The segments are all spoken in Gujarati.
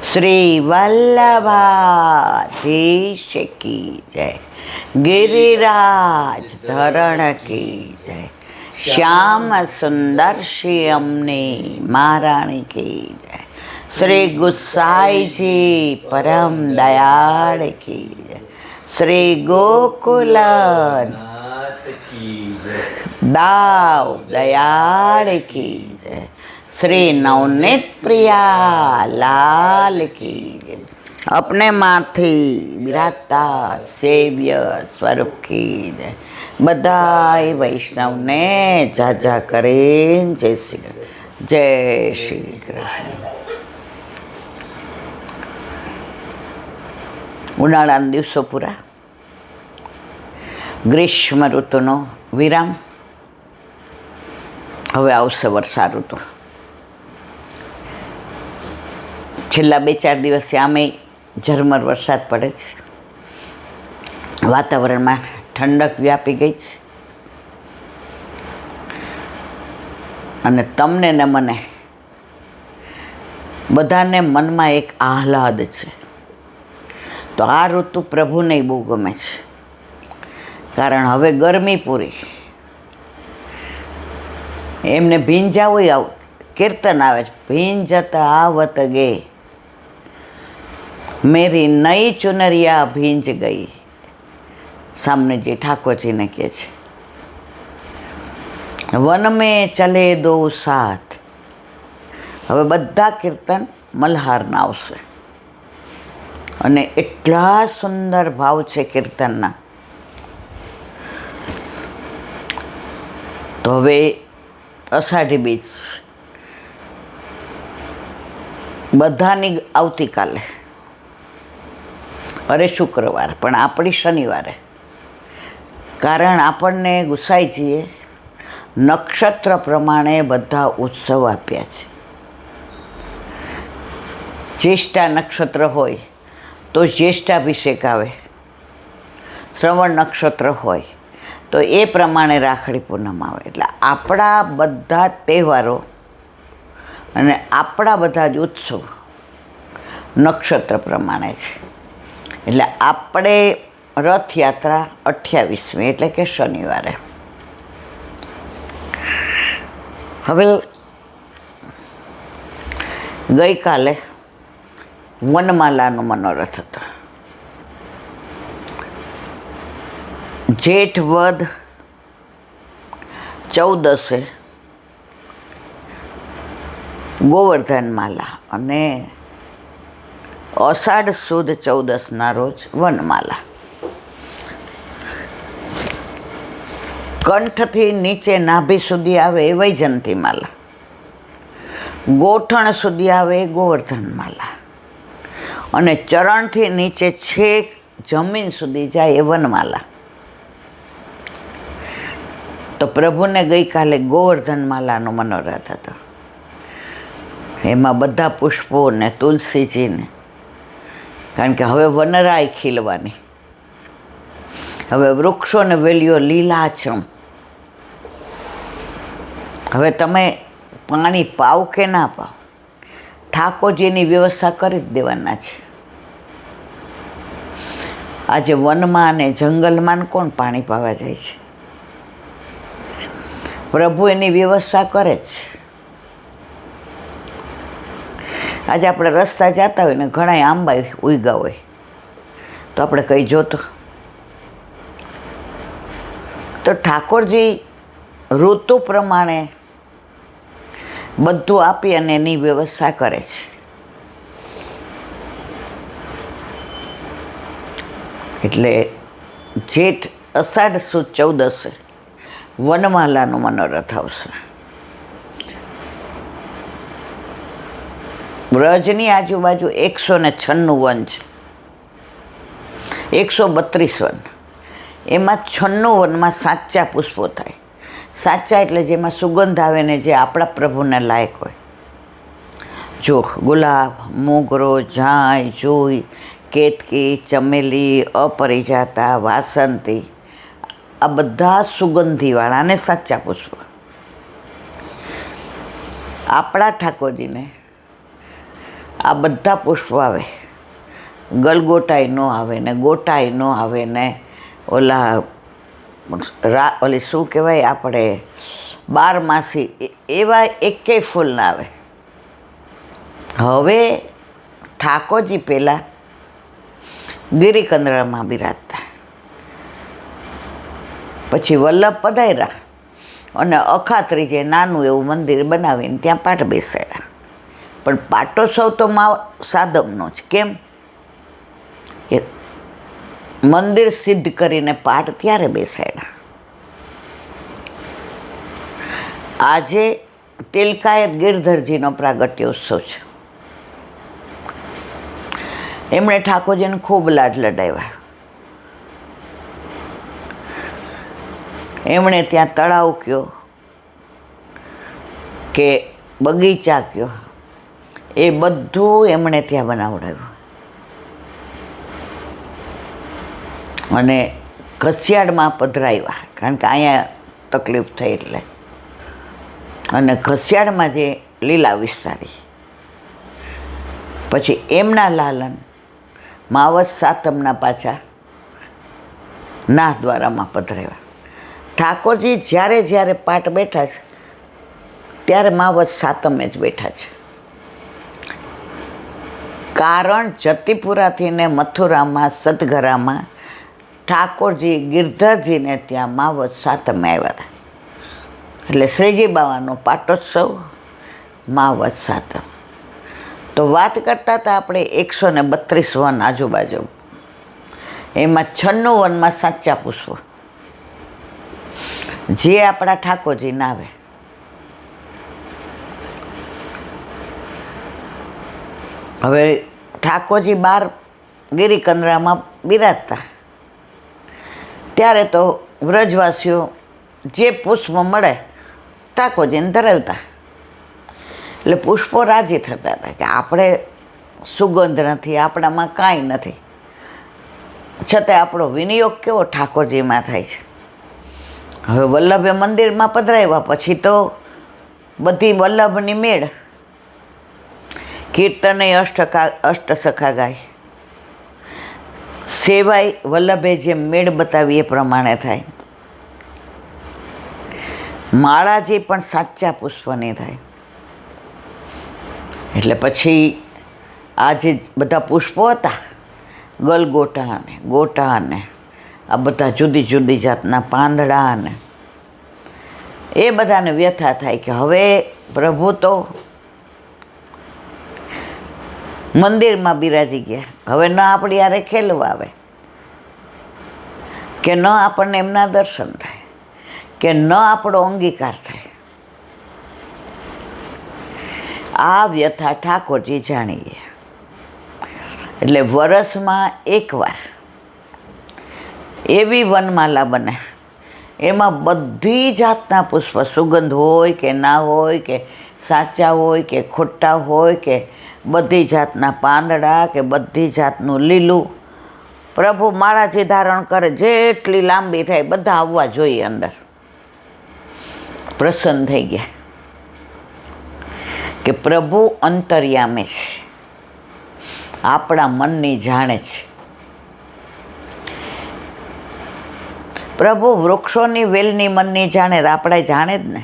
શ્રી વલ્લભાધીશ કી જય, ગિરિરાજ ધરણ કી જય, શ્યામ સુંદર શ્રી અમને મહારાણી કી જય, શ્રી ગુસાઈજી પરમ દયાળ કી જય, શ્રી ગોકુલ દાવ દયાળ કી જય, श्री नवनीत प्रिया लाल की जय। अपने माथी बिराजता सेव्य स्वरूप की जय। बधाई वैष्णव ने जाजा करें जय श्री कृष्ण। ઉનાળાના દિવસો પૂરા, ગ્રીષ્મ ઋતુનો વિરામ, હવે આવશે વર્ષા ઋતુ. છેલ્લા 2-4 દિવસથી આમે ઝરમર વરસાદ પડે છે, વાતાવરણમાં ઠંડક વ્યાપી ગઈ છે અને તમને ને મને બધાને મનમાં એક આહલાદ છે. તો આ ઋતુ પ્રભુને બહુ ગમે છે, કારણ હવે ગરમી પૂરી. એમને ભીંજાવું આવું કીર્તન આવે છે, ભીંજતા આવત ગે મેરી નઈ ચુનરિયા ભીંજ ગઈ. સામનેજી ઠાકોરજીને કહે છે, વન મેં ચલે દો સાથ. હવે બધા કીર્તન મલ્હારના આવશે અને એટલા સુંદર ભાવ છે કીર્તનના. તો હવે અષાઢી બીજ બધાની આવતીકાલે, અરે શુક્રવાર, પણ આપણી શનિવારે. કારણ આપણને ગુસાઈજીએ નક્ષત્ર પ્રમાણે બધા ઉત્સવ આપ્યા છે. જ્યેષ્ઠા નક્ષત્ર હોય તો જ્યેષ્ઠાભિષેક આવે, શ્રવણ નક્ષત્ર હોય તો એ પ્રમાણે રાખડી પૂનમ આવે. એટલે આપણા બધા તહેવારો અને આપણા બધા જ ઉત્સવ નક્ષત્ર પ્રમાણે છે. એટલે આપણે રથયાત્રા 28મી એટલે કે શનિવારે. હવે ગઈકાલે વનમાલાનો મનોરથ હતો. જેઠ વદ 14 ગોવર્ધન માલા અને અષાઢ સુદ 14ના રોજ વનમાલા. કંઠથી નીચે નાભી સુધી આવે એ વૈજયંતી માલા, ગોઠણ સુધી આવે એ ગોવર્ધન માલા અને ચરણથી નીચે છેક જમીન સુધી જાય એ વનમાલા. તો પ્રભુને ગઈકાલે ગોવર્ધન માલાનો મનોરથ હતો. એમાં બધા પુષ્પો ને તુલસીજીને, કારણ કે હવે વનરાય ખીલવાની, હવે વૃક્ષો ને વેલીઓ લીલાછમ. હવે તમે પાણી પાવ કે ના પાવ, ઠાકોરજીની વ્યવસ્થા કરી જ દેવાના છે. આજે વનમાં અને જંગલમાં કોણ પાણી પાવા જાય છે? પ્રભુ એની વ્યવસ્થા કરે છે. આજે આપણે રસ્તા જતા હોય ને ઘણા આંબા ઉગ્યા હોય તો આપણે કઈ જોતો, તો ઠાકોરજી ઋતુ પ્રમાણે બધું આપી અને એની વ્યવસ્થા કરે છે. એટલે જેઠ અષાઢ સુદ 14 વનમાલાનો મનોરથ આવશે. વ્રજની આજુબાજુ 196 વન છે, 132 વન. એમાં 96 વનમાં સાચા પુષ્પો થાય. સાચા એટલે જેમાં સુગંધ આવે ને જે આપણા પ્રભુને લાયક હોય. જો ગુલાબ, મોગરો, ઝાંય, જુઈ, કેતકી, ચમેલી, અપરિજાતા, વાસંતી, આ બધા સુગંધીવાળા અને સાચા પુષ્પ. આપણા ઠાકોરજીને આ બધા પુષ્પો આવે. ગલગોટાઈ ન આવે ને ગોટાઈ ન આવે ને ઓલી શું કહેવાય આપણે બારમાસી એવા એકેય ફૂલ ના આવે. હવે ઠાકોરજી પહેલાં ગિરિકંદરામાં બિરાજતા, પછી વલ્લભ પધાર્યા અને અખાત્રીજે નાનું એવું મંદિર બનાવીને ત્યાં પાઠ બેસાડ્યા. પણ પાટોત્સવ તો સાધમનો જ. કેમ કે મંદિર સિદ્ધ કરીને પાઠ ત્યારે બેસાડ્યા. આજે તિલકાયત ગિરધરજીનો પ્રાગટ્યોત્સવ છે. એમણે ઠાકોરજીને ખૂબ લાડ લડાવ્યા. એમણે ત્યાં તળાવ કયો કે બગીચા કયો એ બધું એમણે ત્યાં બનાવડાવ્યું. અને ઘસિયાળમાં પધરાવ્યા, કારણ કે અહીંયા તકલીફ થઈ એટલે. અને ઘસિયાળમાં જે લીલા વિસ્તારી. પછી એમના લાલન માવત સાતમના પાછા નાથદ્વારામાં પધરાવ્યા. ઠાકોરજી જ્યારે જ્યારે પાઠ બેઠા છે ત્યારે માવત સાતમે જ બેઠા છે. કારણ જતીપુરાથી ને મથુરામાં સતગરામાં ઠાકોરજી ગિરધરજીને ત્યાં માવત સાતમે આવ્યા હતા. એટલે શ્રીજી બાવાનો પાટોત્સવ માવત સાતમ. તો વાત કરતા હતા આપણે 132 વન આજુબાજુ. એમાં 96 વનમાં સાચા પુષ્પો જે આપણા ઠાકોરજી ના આવે. હવે ઠાકોરજી બહાર ગિરિકંદરામાં બિરાજતા ત્યારે તો વ્રજવાસીઓ જે પુષ્પ મળે ઠાકોરજીને ધરાવતા. એટલે પુષ્પો રાજી થતા હતા કે આપણે સુગંધ નથી, આપણામાં કાંઈ નથી, છતાં આપણો વિનિયોગ કેવો ઠાકોરજીમાં થાય છે. હવે વલ્લભે મંદિરમાં પધરાવ્યા પછી તો બધી વલ્લભની મેળ. કીર્તને અષ્ટસખા ગાય, સેવાય વલ્લભે જે મેળ બતાવી એ પ્રમાણે થાય. માળાજી પણ સાચા પુષ્પની થાય. એટલે પછી આ જે બધા પુષ્પો હતા, ગલગોટા અને ગોટા અને આ બધા જુદી જુદી જાતના પાંદડા અને એ બધાને વ્યથા થાય કે હવે પ્રભુ તો મંદિરમાં બિરાજી ગયા, હવે ન આપણી યારે ખેલવા આવે, કે ન આપણને એમના દર્શન થાય, કે ન આપણો અંગીકાર થાય. આ વ્યથા ઠાકોરજી જાણી ગયા. એટલે વરસમાં એકવાર એવી વનમાલા બને, એમાં બધી જાતના પુષ્પ, સુગંધ હોય કે ના હોય, કે સાચા હોય કે ખોટા હોય, કે બધી જાતના પાંદડા, કે બધી જાતનું લીલું, પ્રભુ માળાથી ધારણ કરે. જેટલી લાંબી થાય બધા આવવા જોઈએ અંદર. પ્રસન્ન થઈ ગયા કે પ્રભુ અંતર્યામે છે, આપણા મનની જાણે છે. પ્રભુ વૃક્ષોની વેલની મનની જાણે, આપણે જાણે જ ને.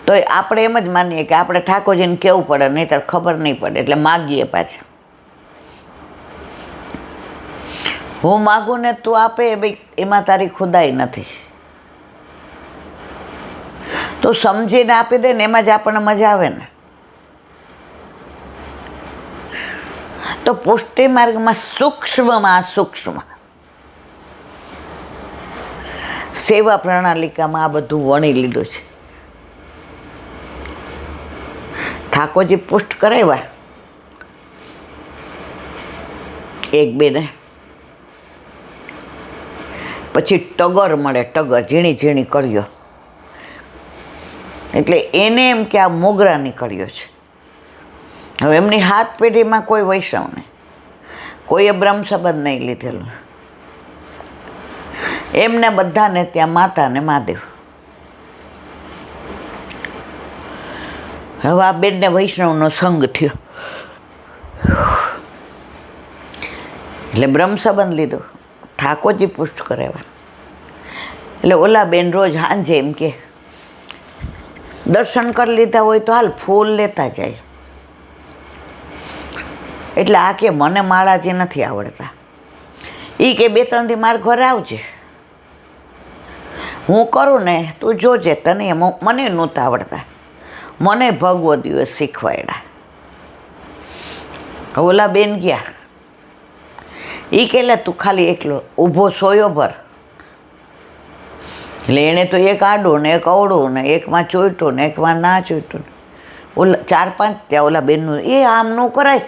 તો આપણે એમ જ માનીએ કે આપણે ઠાકોરજીને કહેવું પડે, નહીંતર ખબર નહીં પડે, એટલે માગીએ પાછા. હું માગું ને તું આપે, ભાઈ એમાં તારી ખુદાઈ નથી. તો સમજીને આપી દે ને એમાં જ આપણને મજા આવે ને. તો પુષ્ટિ માર્ગમાં સૂક્ષ્મમાં સૂક્ષ્મ સેવા પ્રણાલિકામાં આ બધું વણી લીધું છે. ઠાકોરજી પુષ્ટ કરાવ્યા એક બેને, પછી ટગર મળે, ટગર ઝીણી ઝીણી કર્યો, એટલે એને એમ કે આ મોગરાની કર્યો છે. હવે એમની હાથ પેઢીમાં કોઈ વૈષ્ણવ નહીં, કોઈએ બ્રહ્મ સંબંધ નહીં લીધેલું. એમને બધાને ત્યાં માતા ને મહાદેવ. હવે આ બેનને વૈષ્ણવનો સંગ થયો. એટલે બ્રહ્મ સંબંધ લીધો, ઠાકોરજી પુષ્ટ કરાવ્યા. એટલે ઓલા બેન રોજ સાંજે એમ કે દર્શન કરી લીધા હોય તો હાલ ફૂલ લેતા જાય. એટલે આ કે મને માળાજી નથી આવડતા. એ કે 2-3 દી મારા ઘરે આવજે, હું કરું ને તું જોજે, તને મને નહોતા આવડતા, મને ભગવો દિવસ શીખવાડ્યા. ઓલા બેન ગયા. એ કહેલા તું ખાલી એકલો ઊભો સોયો ભર. એટલે એણે તો એક આડું ને એક અવળું ને એકમાં ચોઈટું ને એકમાં ના ચોઈટું. ઓલા 4-5 ત્યાં ઓલા બેનનું એ આમ ન કરાય,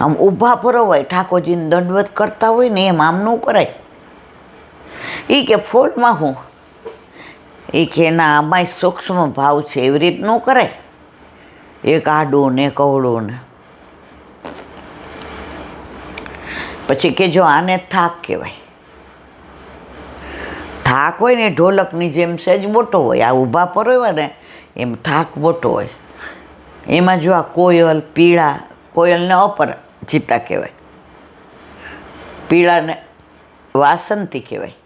આમ ઊભા પરોવાય, ઠાકોરજીને દંડવત કરતા હોય ને એમ આમ ન કરાય. એ કે ફૂલમાં હું એ કે ના આમાંય સૂક્ષ્મ ભાવ છે, એવી રીત ન કરાય, એક આડું ને એક અવળું ને. પછી કે જો આને થાક કહેવાય. થાક હોય ને ઢોલકની જેમ સહેજ મોટો હોય, આ ઊભા પરોવ્યા ને એમ થાક મોટો હોય. એમાં જો આ કોયલ પીળા, કોયલને અપરાજિતા કહેવાય, પીળાને વાસંતી કહેવાય.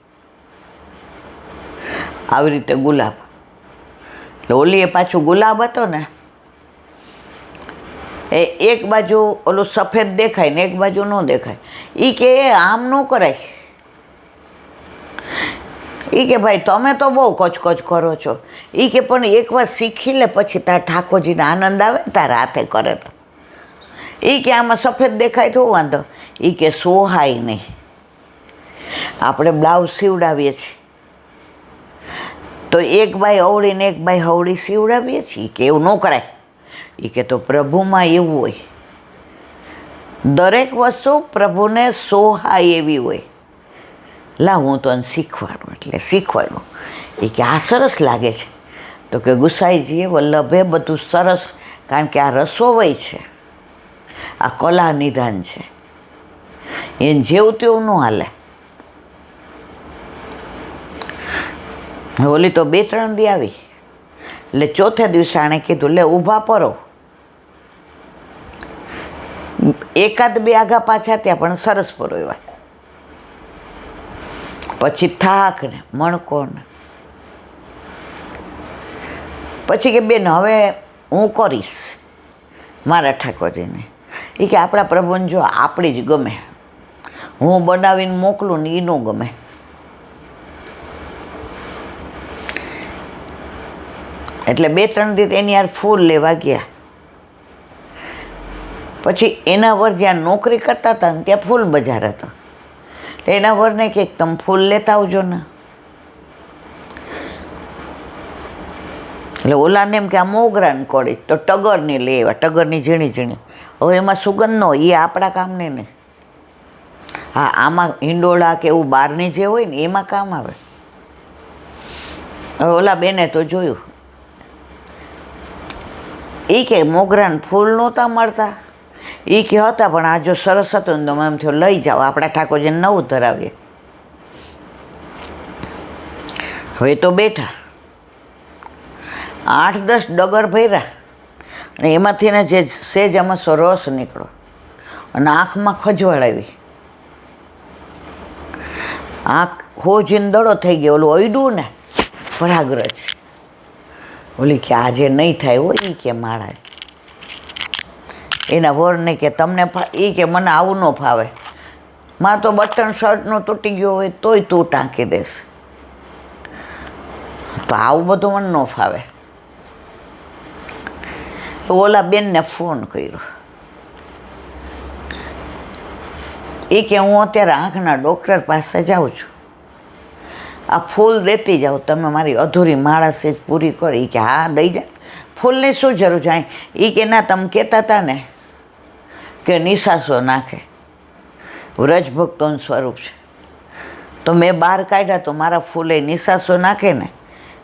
આવી રીતે ગુલાબ. એટલે ઓલી એ પાછું ગુલાબ હતો ને એ એક બાજુ ઓલું સફેદ દેખાય ને એક બાજુ ન દેખાય. એ કે આમ ન કરાય. એ કે ભાઈ તમે તો બહુ કચકચ કરો છો. એ કે પણ એકવાર શીખી લે પછી તાર ઠાકોરજીને આનંદ આવે ને તારા હાથે કરે તો. એ કે આમાં સફેદ દેખાય તો વાંધો. એ કે સોહાય નહીં. આપણે બ્લાઉઝ સીવડાવીએ છીએ તો એક બાઈ અવળી ને એક બાઈ હવળી સીવડાવીએ છીએ કે એવું ન કરાય. એ કે તો પ્રભુમાં એવું હોય, દરેક વસ્તુ પ્રભુને સોહાય એવી હોય. લા હું તો શીખવાડું, એટલે શીખવાડું. એ કે આ સરસ લાગે છે. તો કે ગુસાઈજીએ વલ્લભે બધું સરસ, કારણ કે આ રસોવય છે, આ કલા નિધાન છે, એને જેવું તેવું ન હાલે. ઓલી તો 2-3 દી આવી. એટલે ચોથે દિવસે આણે કીધું લે ઊભા પરો. 1-2 આગા પાછા ત્યાં પણ સરસ પરોવ્યા. પછી થાક ને મણકો ને પછી કે બેન હવે હું કરીશ મારા ઠાકોરજીને. એ કે આપણા પ્રભુને જો આપણી જ ગમે, હું બનાવીને મોકલું ને એ ન ગમે. એટલે 2-3 દી એની યાર ફૂલ લેવા ગયા. પછી એના વર જ્યાં નોકરી કરતા હતા ને ત્યાં ફૂલ બજાર હતો. એના વરને કે તમે ફૂલ લેતા આવજો ને. એટલે ઓલાને એમ કે આ મોગરાને કોળી તો ટગરની લઈ આવ્યા, ટગરની ઝીણી ઝીણી. હવે એમાં સુગંધ ન હોય, એ આપણા કામને નહીં. હા આમાં હિંડોળા કે એવું બહારની જે હોય ને એમાં કામ આવે. હવે ઓલા બેને તો જોયું. એ કે મોગરાને ફૂલ નહોતા મળતા. એ કે હતા પણ આ જો સરસ હતું ને તો એમ થયો લઈ જાઓ, આપણા ઠાકોરજીને નવું ધરાવીએ. હવે તો બેઠા 8-10 ડગર ભર્યા અને એમાંથી ને જે સેજ અમસો રસ નીકળો અને આંખમાં ખજવાળ આવી. આંખ હોજીને દડો થઈ ગયો. ઓલું અયડું ને પરાગ્રજ. ઓલી કે આજે નહીં થાય હોય. એ કે માળા એના વરને કે તમને એ કે મને આવું ન ફાવે. માં તો બટન શર્ટનો તૂટી ગયો હોય તોય તું ટાંકી દેશ, તો આવું બધું મને ન ફાવે. ઓલા બેનને ફોન કર્યો. એ કે હું અત્યારે આંખના ડૉક્ટર પાસે જાઉં છું, આ ફૂલ દેતી જાઓ, તમે મારી અધૂરી માળા સેજ પૂરી કરો. એ કે હા દઈ જાય, ફૂલની શું જરૂર છે. એ કે ના તમે કહેતા હતા ને કે નિશાસો નાખે, વ્રજ ભક્તોનું સ્વરૂપ છે, તો મેં બહાર કાઢ્યા તો મારા ફૂલે નિશાસો નાખે ને,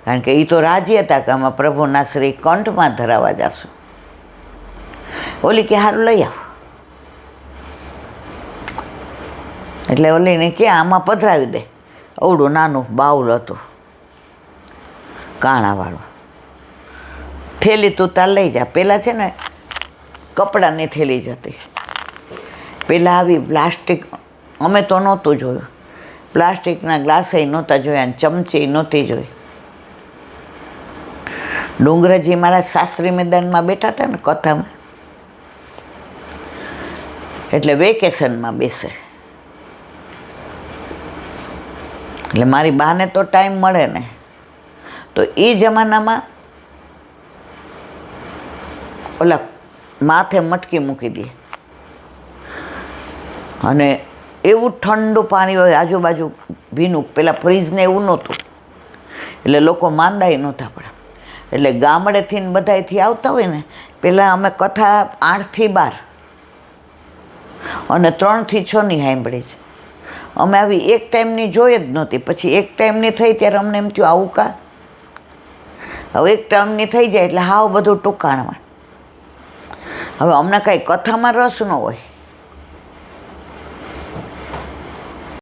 કારણ કે એ તો રાજી હતા કે આમાં પ્રભુના શ્રી કંઠમાં ધરાવા જશું. ઓલી કે સારું લઈ આવો. એટલે ઓલીને કે આમાં પધરાવી દે. અવડું નાનું બાઉલ હતું કાણાવાળું. થેલી તું તાર લઈ જા. પહેલાં છે ને કપડાની થેલી જ હતી. પહેલાં આવી પ્લાસ્ટિક અમે તો નહોતું જોયું, પ્લાસ્ટિકના ગ્લાસે નહોતા જોયા, ચમચી નહોતી જોઈ. ડુંગરાજી મારા શાસ્ત્રી મેદાનમાં બેઠા હતા ને કથામાં, એટલે વેકેશનમાં બેસે, એટલે મારી બાને તો ટાઈમ મળે ને, તો એ જમાનામાં ઓલા માથે મટકી મૂકી દે અને એવું ઠંડુ પાણી હોય આજુબાજુ ભીનું, પેલા ફ્રીજને એવું નહોતું, એટલે લોકો માંદાય નહોતા પડે. એટલે ગામડેથી ને બધાયથી આવતા હોય ને, પહેલાં અમે કથા 8 થી 12 અને 3 થી 6 ની સાંભળી છે. અમે આવી એક ટાઈમની જોઈ જ નહોતી. પછી એક ટાઈમની થઈ ત્યારે અમને એમ થયું આવું કા, હવે એક ટાઈમની થઈ જાય એટલે હાવ બધું ટૂંકાણમાં. હવે અમને કાંઈ કથામાં રસ ન હોય,